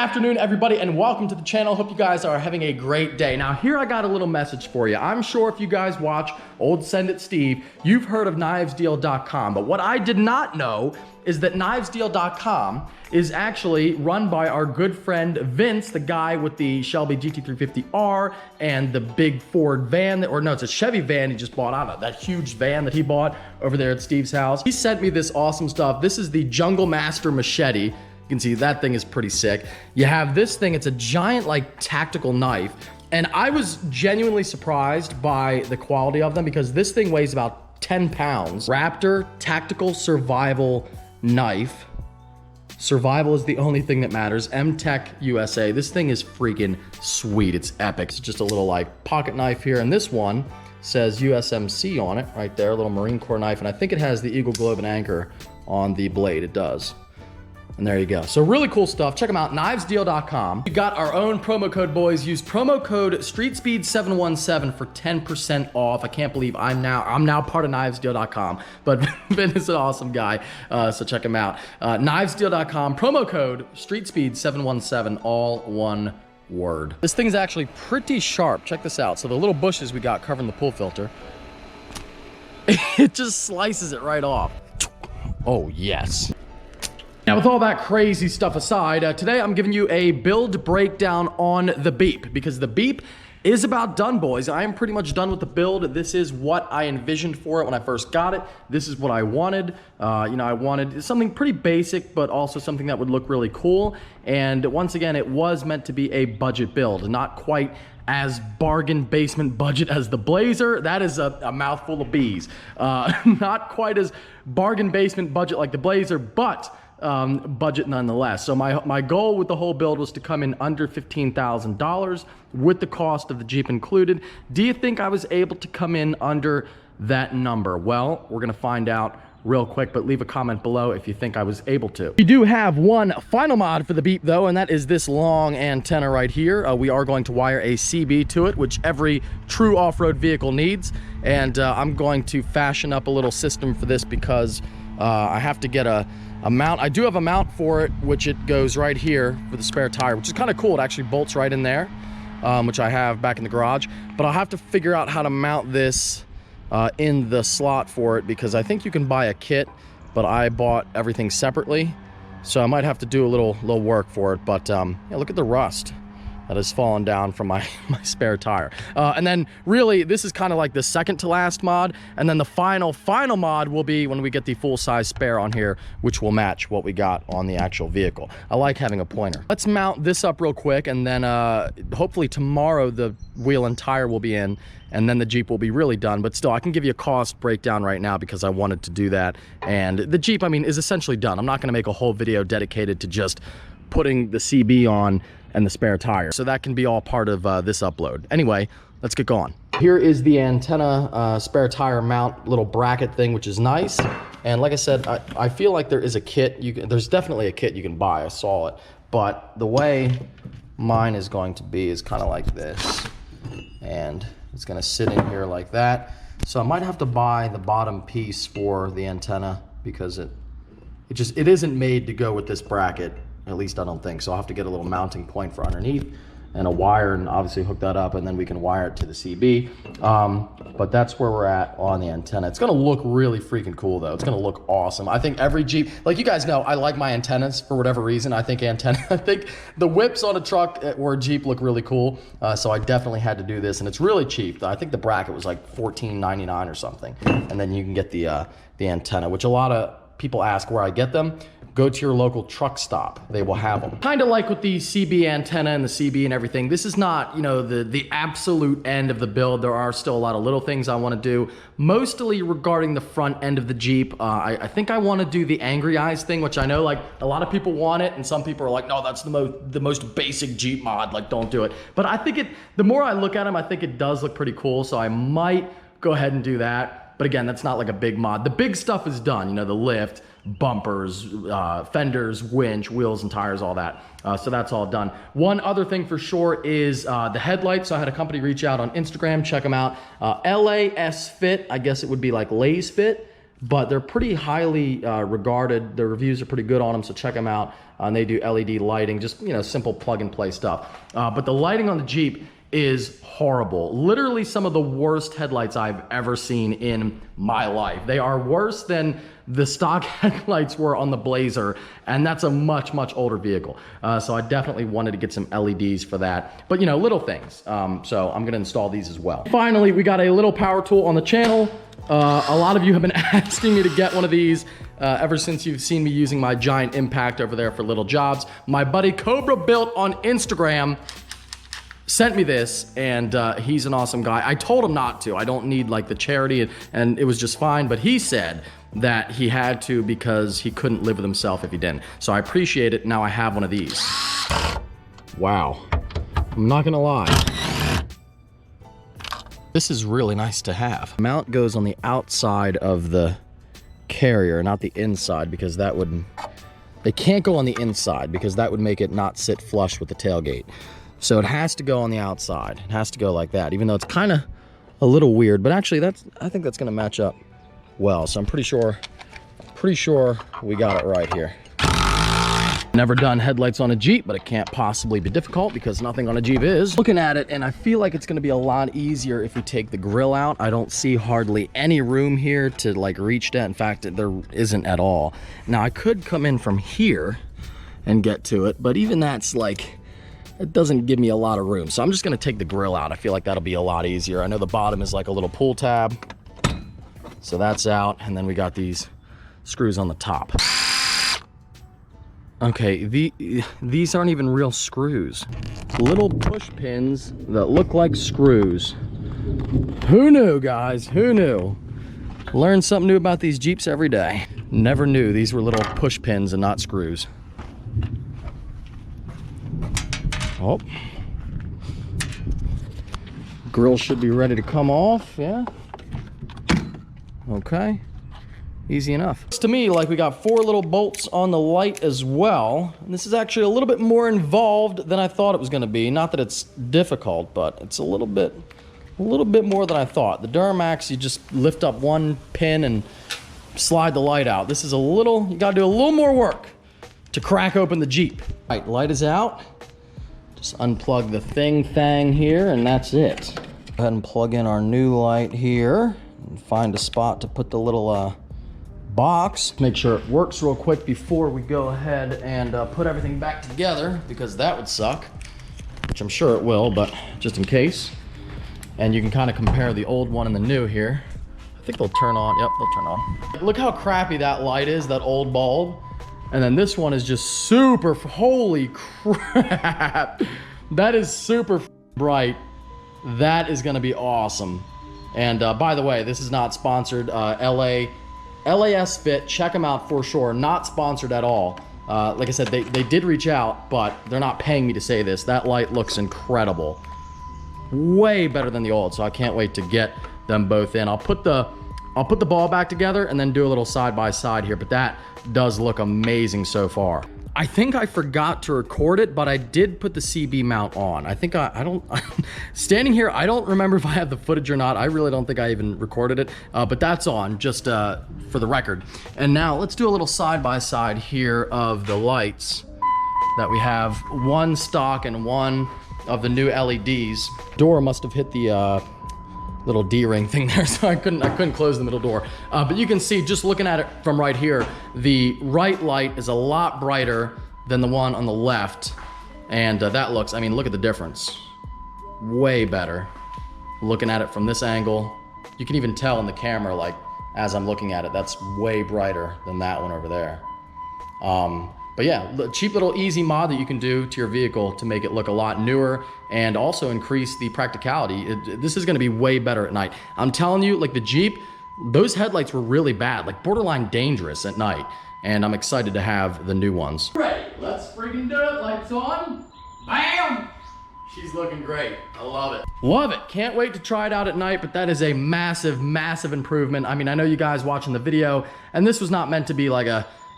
afternoon, everybody, and welcome to the channel. Hope you guys are having a great day. Now, here I got a little message for you. I'm sure if you guys watch Old Send It Steve, you've heard of knivesdeal.com, but what I did not know is that knivesdeal.com is actually run by our good friend Vince, the guy with the Shelby GT350R and the big Ford van, or no, it's a Chevy van he just bought out of, that huge van that he bought over there at Steve's house. He sent me this awesome stuff. This is the Jungle Master machete. You can see that thing is pretty sick. You have this thing, it's a giant like tactical knife. And I was genuinely surprised by the quality of them because this thing weighs about 10 pounds. Raptor Tactical Survival Knife. Survival is the only thing that matters. M-Tech USA. This thing is freaking sweet. It's epic. It's just a little like pocket knife here. And this one says USMC on it right there, a little Marine Corps knife. And I think it has the Eagle Globe and Anchor on the blade. It does. And there you go. So really cool stuff. Check them out, knivesdeal.com. We got our own promo code, boys. Use promo code StreetSpeed717 for 10% off. I can't believe I'm now part of knivesdeal.com. But Vin is an awesome guy, so check him out. Knivesdeal.com, promo code StreetSpeed717, all one word. This thing's actually pretty sharp. Check this out. So the little bushes we got covering the pool filter, it just slices it right off. Oh, yes. Now, with all that crazy stuff aside, today I'm giving you a build breakdown on the Beep, because the Beep is about done, boys. I am pretty much done with the build. This is what I envisioned for it when I first got it. This is what I wanted. I wanted something pretty basic, but also something that would look really cool. And once again, it was meant to be a budget build, not quite as bargain basement budget as the Blazer. That is a mouthful of bees. Not quite as bargain basement budget like the Blazer, but budget nonetheless. So my goal with the whole build was to come in under $15,000 with the cost of the Jeep included. Do you think I was able to come in under that number? Well, we're gonna find out real quick, but leave a comment below if you think I was able to. We do have one final mod for the Beep though, and that is this long antenna right here. We are going to wire a CB to it, which every true off-road vehicle needs. And I'm going to fashion up a little system for this because I have to get a mount. I do have a mount for it, which it goes right here for the spare tire, which is kind of cool. It actually bolts right in there, which I have back in the garage. But I'll have to figure out how to mount this in the slot for it, because I think you can buy a kit, but I bought everything separately. So I might have to do a little work for it. But yeah, look at the rust that has fallen down from my spare tire. And then really, this is kind of like the second to last mod. And then the final mod will be when we get the full-size spare on here, which will match what we got on the actual vehicle. I like having a pointer. Let's mount this up real quick, and then hopefully tomorrow the wheel and tire will be in, and then the Jeep will be really done. But still, I can give you a cost breakdown right now because I wanted to do that. And the Jeep, I mean, is essentially done. I'm not gonna make a whole video dedicated to just putting the CB on and the spare tire. So that can be all part of this upload. Anyway, let's get going. Here is the antenna spare tire mount little bracket thing, which is nice. And like I said, I feel like there is a kit. There's definitely a kit you can buy. I saw it. But the way mine is going to be is kind of like this. And it's gonna sit in here like that. So I might have to buy the bottom piece for the antenna because it isn't made to go with this bracket. At least I don't think so. I'll have to get a little mounting point for underneath and a wire, and obviously hook that up, and then we can wire it to the CB. But that's where we're at on the antenna. It's gonna look really freaking cool though. It's gonna look awesome. I think every Jeep, like you guys know, I like my antennas for whatever reason. I think the whips on a truck or a Jeep look really cool. So I definitely had to do this, and it's really cheap. I think the bracket was like $14.99 or something. And then you can get the antenna, which a lot of people ask where I get them. Go to your local truck stop. They will have them. Kind of like with the CB antenna and the CB and everything, this is not, the absolute end of the build. There are still a lot of little things I want to do, mostly regarding the front end of the Jeep. I think I want to do the angry eyes thing, which I know like a lot of people want it, and some people are like, no, that's the most basic Jeep mod, like don't do it. But I think the more I look at them, I think it does look pretty cool, so I might go ahead and do that. But again, that's not like a big mod. The big stuff is done, the lift, bumpers, fenders, winch, wheels and tires, all that. So that's all done. One other thing for sure is the headlights. So I had a company reach out on Instagram, check them out. LAS Fit, I guess it would be like Lay's Fit. but they're pretty highly regarded. The reviews are pretty good on them, so check them out. And they do LED lighting, just, you know, simple plug and play stuff. But the lighting on the Jeep is horrible. Literally some of the worst headlights I've ever seen in my life. They are worse than the stock headlights were on the Blazer, and that's a much, much older vehicle. So I definitely wanted to get some LEDs for that. But, you know, little things. So I'm gonna install these as well. Finally, we got a little power tool on the channel. A lot of you have been asking me to get one of these ever since you've seen me using my giant impact over there for little jobs. My buddy Cobra Built on Instagram sent me this, and he's an awesome guy. I told him not to. I don't need like the charity, and it was just fine, but he said that he had to because he couldn't live with himself if he didn't. So I appreciate it. Now I have one of these. Wow. I'm not gonna lie. This is really nice to have. The mount goes on the outside of the carrier, not the inside, because that would, they can't go on the inside because that would make it not sit flush with the tailgate. So it has to go on the outside. It has to go like that, even though it's kind of a little weird, but actually I think that's gonna match up well. So I'm pretty sure we got it right here. Never done headlights on a Jeep, but it can't possibly be difficult because nothing on a Jeep is. Looking at it, and I feel like it's gonna be a lot easier if we take the grill out. I don't see hardly any room here to like reach that. In fact, there isn't at all. Now I could come in from here and get to it, but even that's like, it doesn't give me a lot of room. So I'm just gonna take the grill out. I feel like that'll be a lot easier. I know the bottom is like a little pull tab. So that's out, and then we got these screws on the top. Okay, these aren't even real screws. Little push pins that look like screws. Who knew, guys? Who knew? Learn something new about these Jeeps every day. Never knew these were little push pins and not screws. Oh. Grill should be ready to come off, yeah. Okay, easy enough. Looks to me like we got 4 little bolts on the light as well. And this is actually a little bit more involved than I thought it was gonna be. Not that it's difficult, but it's a little bit more than I thought. The Duramax, you just lift up one pin and slide the light out. This is you gotta do a little more work to crack open the Jeep. All right, light is out. Just unplug the thing here, and that's it. Go ahead and plug in our new light here and find a spot to put the little box. Make sure it works real quick before we go ahead and put everything back together, because that would suck, which I'm sure it will, but just in case. And you can kind of compare the old one and the new here. I think they'll turn on. Yep, they'll turn on. Look how crappy that light is, that old bulb. And then this one is just super, holy crap. That is super bright. That is gonna be awesome. And by the way, this is not sponsored. LAS Fit, check them out for sure. Not sponsored at all. Like I said, they did reach out, but they're not paying me to say this. That light looks incredible. Way better than the old, so I can't wait to get them both in. I'll put the ball back together and then do a little side by side here, but that does look amazing so far. I think I forgot to record it, but I did put the CB mount on. I think I don't, standing here, I don't remember if I have the footage or not. I really don't think I even recorded it, but that's on, just for the record. And now let's do a little side by side here of the lights that we have. One stock and one of the new LEDs. Door must have hit the little D-ring thing there, so I couldn't close the middle door. But you can see, just looking at it from right here, the right light is a lot brighter than the one on the left. And that looks, I mean, look at the difference. Way better. Looking at it from this angle, you can even tell in the camera, like, as I'm looking at it, that's way brighter than that one over there. But yeah, the cheap little easy mod that you can do to your vehicle to make it look a lot newer and also increase the practicality. This is gonna be way better at night. I'm telling you, like the Jeep, those headlights were really bad, like borderline dangerous at night. And I'm excited to have the new ones. Ready, let's freaking do it. Lights on, bam! She's looking great, I love it. Love it, can't wait to try it out at night, but that is a massive, massive improvement. I mean, I know you guys watching the video, and this was not meant to be like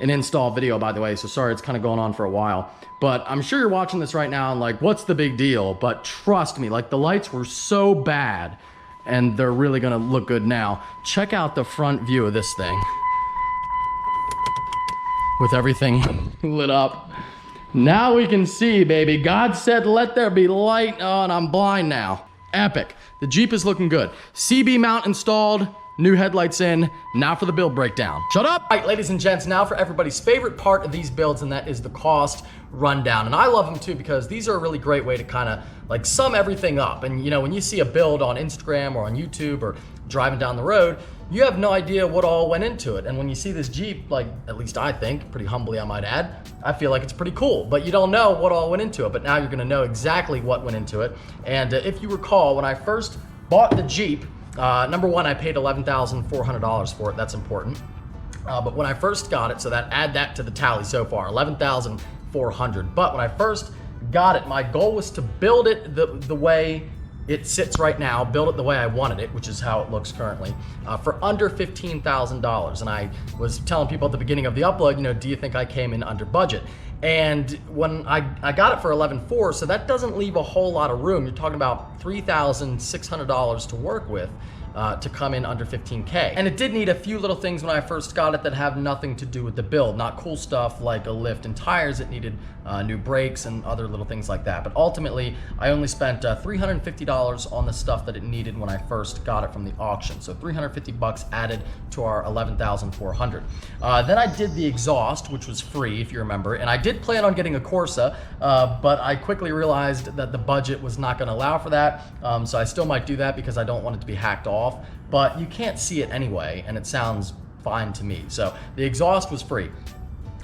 an install video, by the way, so sorry it's kind of going on for a while, but I'm sure you're watching this right now and like, what's the big deal? But trust me, like the lights were so bad and they're really gonna look good now. Check out the front view of this thing. With everything lit up. Now we can see, baby. God said, let there be light. Oh, and I'm blind now. Epic. The Jeep is looking good. CB mount installed. New headlights in. Now for the build breakdown. Shut up! All right, ladies and gents, now for everybody's favorite part of these builds, and that is the cost rundown. And I love them too because these are a really great way to kind of like sum everything up. And you know, when you see a build on Instagram or on YouTube or driving down the road, you have no idea what all went into it. And when you see this Jeep, like, at least I think, pretty humbly I might add, I feel like it's pretty cool, but you don't know what all went into it. But now you're gonna know exactly what went into it. And if you recall, when I first bought the Jeep, number one, I paid $11,400 for it. That's important. But when I first got it, so add that to the tally so far, $11,400. But when I first got it, my goal was to build it the way it sits right now, build it the way I wanted it, which is how it looks currently, for under $15,000. And I was telling people at the beginning of the upload, you know, do you think I came in under budget? And when I got it for $11,400, so that doesn't leave a whole lot of room. You're talking about $3,600 to work with to come in under 15K. And it did need a few little things when I first got it that have nothing to do with the build. Not cool stuff like a lift and tires. It needed new brakes and other little things like that. But ultimately, I only spent $350 on the stuff that it needed when I first got it from the auction. So 350 bucks added to our $11,400. Then I did the exhaust, which was free, if you remember. And I did plan on getting a Corsa, but I quickly realized that the budget was not gonna allow for that. So I still might do that because I don't want it to be hacked off. But you can't see it anyway, and it sounds fine to me. So the exhaust was free.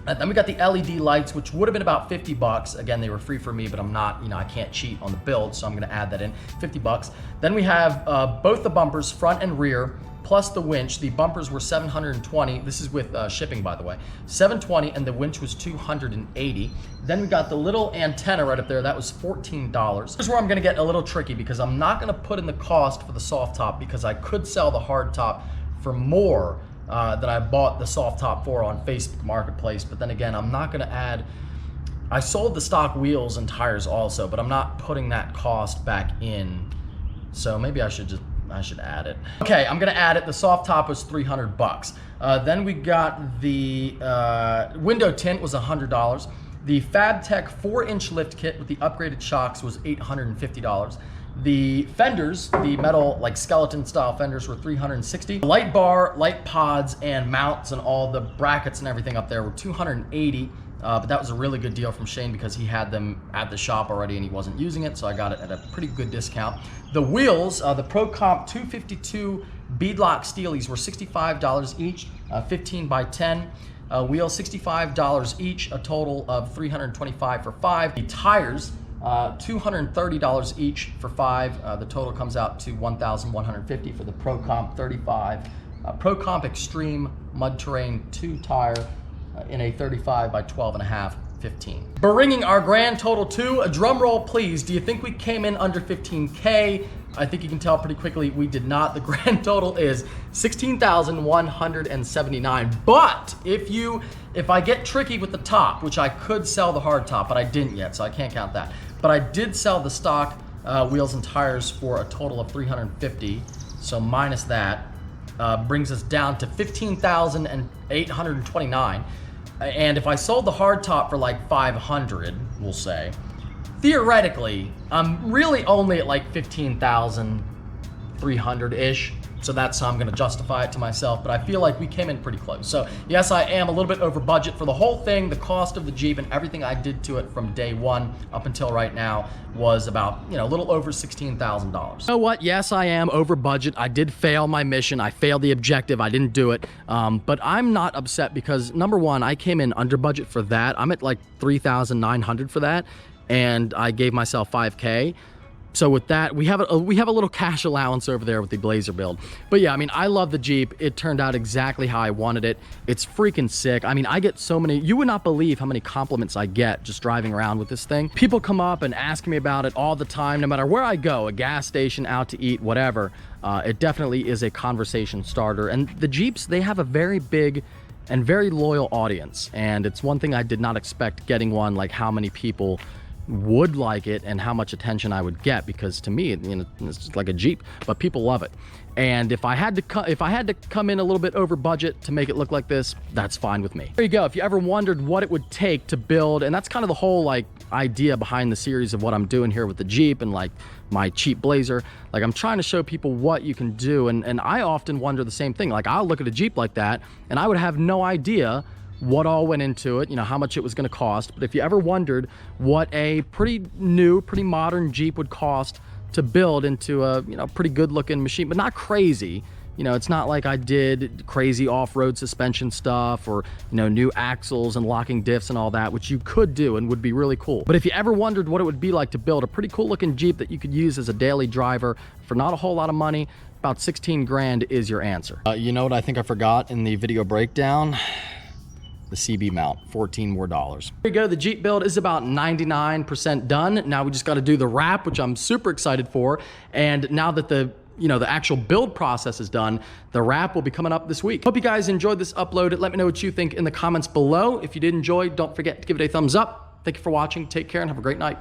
And then we got the LED lights, which would have been about 50 bucks. Again, they were free for me, but I'm not, you know, I can't cheat on the build, so I'm gonna add that in, 50 bucks. Then we have both the bumpers, front and rear, plus the winch. The bumpers were $720. This is with shipping, by the way. $720, and the winch was $280. Then we got the little antenna right up there. That was $14. Here's where I'm gonna get a little tricky because I'm not gonna put in the cost for the soft top because I could sell the hard top for more than I bought the soft top for on Facebook Marketplace. But then again, I'm not gonna add, I sold the stock wheels and tires also, but I'm not putting that cost back in. So maybe I should add it. Okay, I'm gonna add it. The soft top was 300 bucks. Then we got the window tint was $100. The FabTech 4-inch lift kit with the upgraded shocks was $850. The fenders, the metal like skeleton style fenders, were $360. Light bar, light pods, and mounts and all the brackets and everything up there were $280. But that was a really good deal from Shane because he had them at the shop already and he wasn't using it, so I got it at a pretty good discount. The wheels, the Pro Comp 252 beadlock steelies were $65 each, 15 by 10. Wheels $65 each, a total of $325 for 5. The tires, $230 each for 5. The total comes out to $1,150 for the Pro Comp 35. Pro Comp Extreme Mud Terrain 2 tire in a 35 by 12.5, 15. Bringing our grand total to, a drum roll please, do you think we came in under 15K? I think you can tell pretty quickly we did not. The grand total is $16,179. But if I get tricky with the top, which I could sell the hard top, but I didn't yet, so I can't count that. But I did sell the stock wheels and tires for a total of $350, so minus that brings us down to $15,829. And if I sold the hard top for like $500, we'll say, theoretically, I'm really only at like $15,300-ish. So that's how I'm gonna justify it to myself, but I feel like we came in pretty close. So yes, I am a little bit over budget for the whole thing. The cost of the Jeep and everything I did to it from day one up until right now was about, you know, a little over $16,000. You know what? Yes, I am over budget. I did fail my mission. I failed the objective. I didn't do it. But I'm not upset because number one, I came in under budget for that. I'm at like $3,900 for that, and I gave myself $5K. So with that, we have a little cash allowance over there with the Blazer build. But yeah, I mean, I love the Jeep. It turned out exactly how I wanted it. It's freaking sick. I mean, I get so many, you would not believe how many compliments I get just driving around with this thing. People come up and ask me about it all the time, no matter where I go, a gas station, out to eat, whatever. It definitely is a conversation starter. And the Jeeps, they have a very big and very loyal audience. And it's one thing I did not expect getting one, like how many people would like it and how much attention I would get, because to me, you know, it's just like a Jeep, but people love it. And if I had to come in a little bit over budget to make it look like this, that's fine with me. There you go. If you ever wondered what it would take to build, and that's kind of the whole like idea behind the series of what I'm doing here with the Jeep and like my cheap Blazer, like I'm trying to show people what you can do. And I often wonder the same thing. Like I'll look at a Jeep like that and I would have no idea what all went into it, you know, how much it was going to cost. But if you ever wondered what a pretty new, pretty modern Jeep would cost to build into a, you know, pretty good looking machine, but not crazy. You know, it's not like I did crazy off-road suspension stuff or, you know, new axles and locking diffs and all that, which you could do and would be really cool. But if you ever wondered what it would be like to build a pretty cool looking Jeep that you could use as a daily driver for not a whole lot of money, about 16 grand is your answer. You know what I think I forgot in the video breakdown? The CB mount, $14 more. There you go, the Jeep build is about 99% done. Now we just got to do the wrap, which I'm super excited for. And now that the actual build process is done, the wrap will be coming up this week. Hope you guys enjoyed this upload. Let me know what you think in the comments below. If you did enjoy, don't forget to give it a thumbs up. Thank you for watching. Take care and have a great night.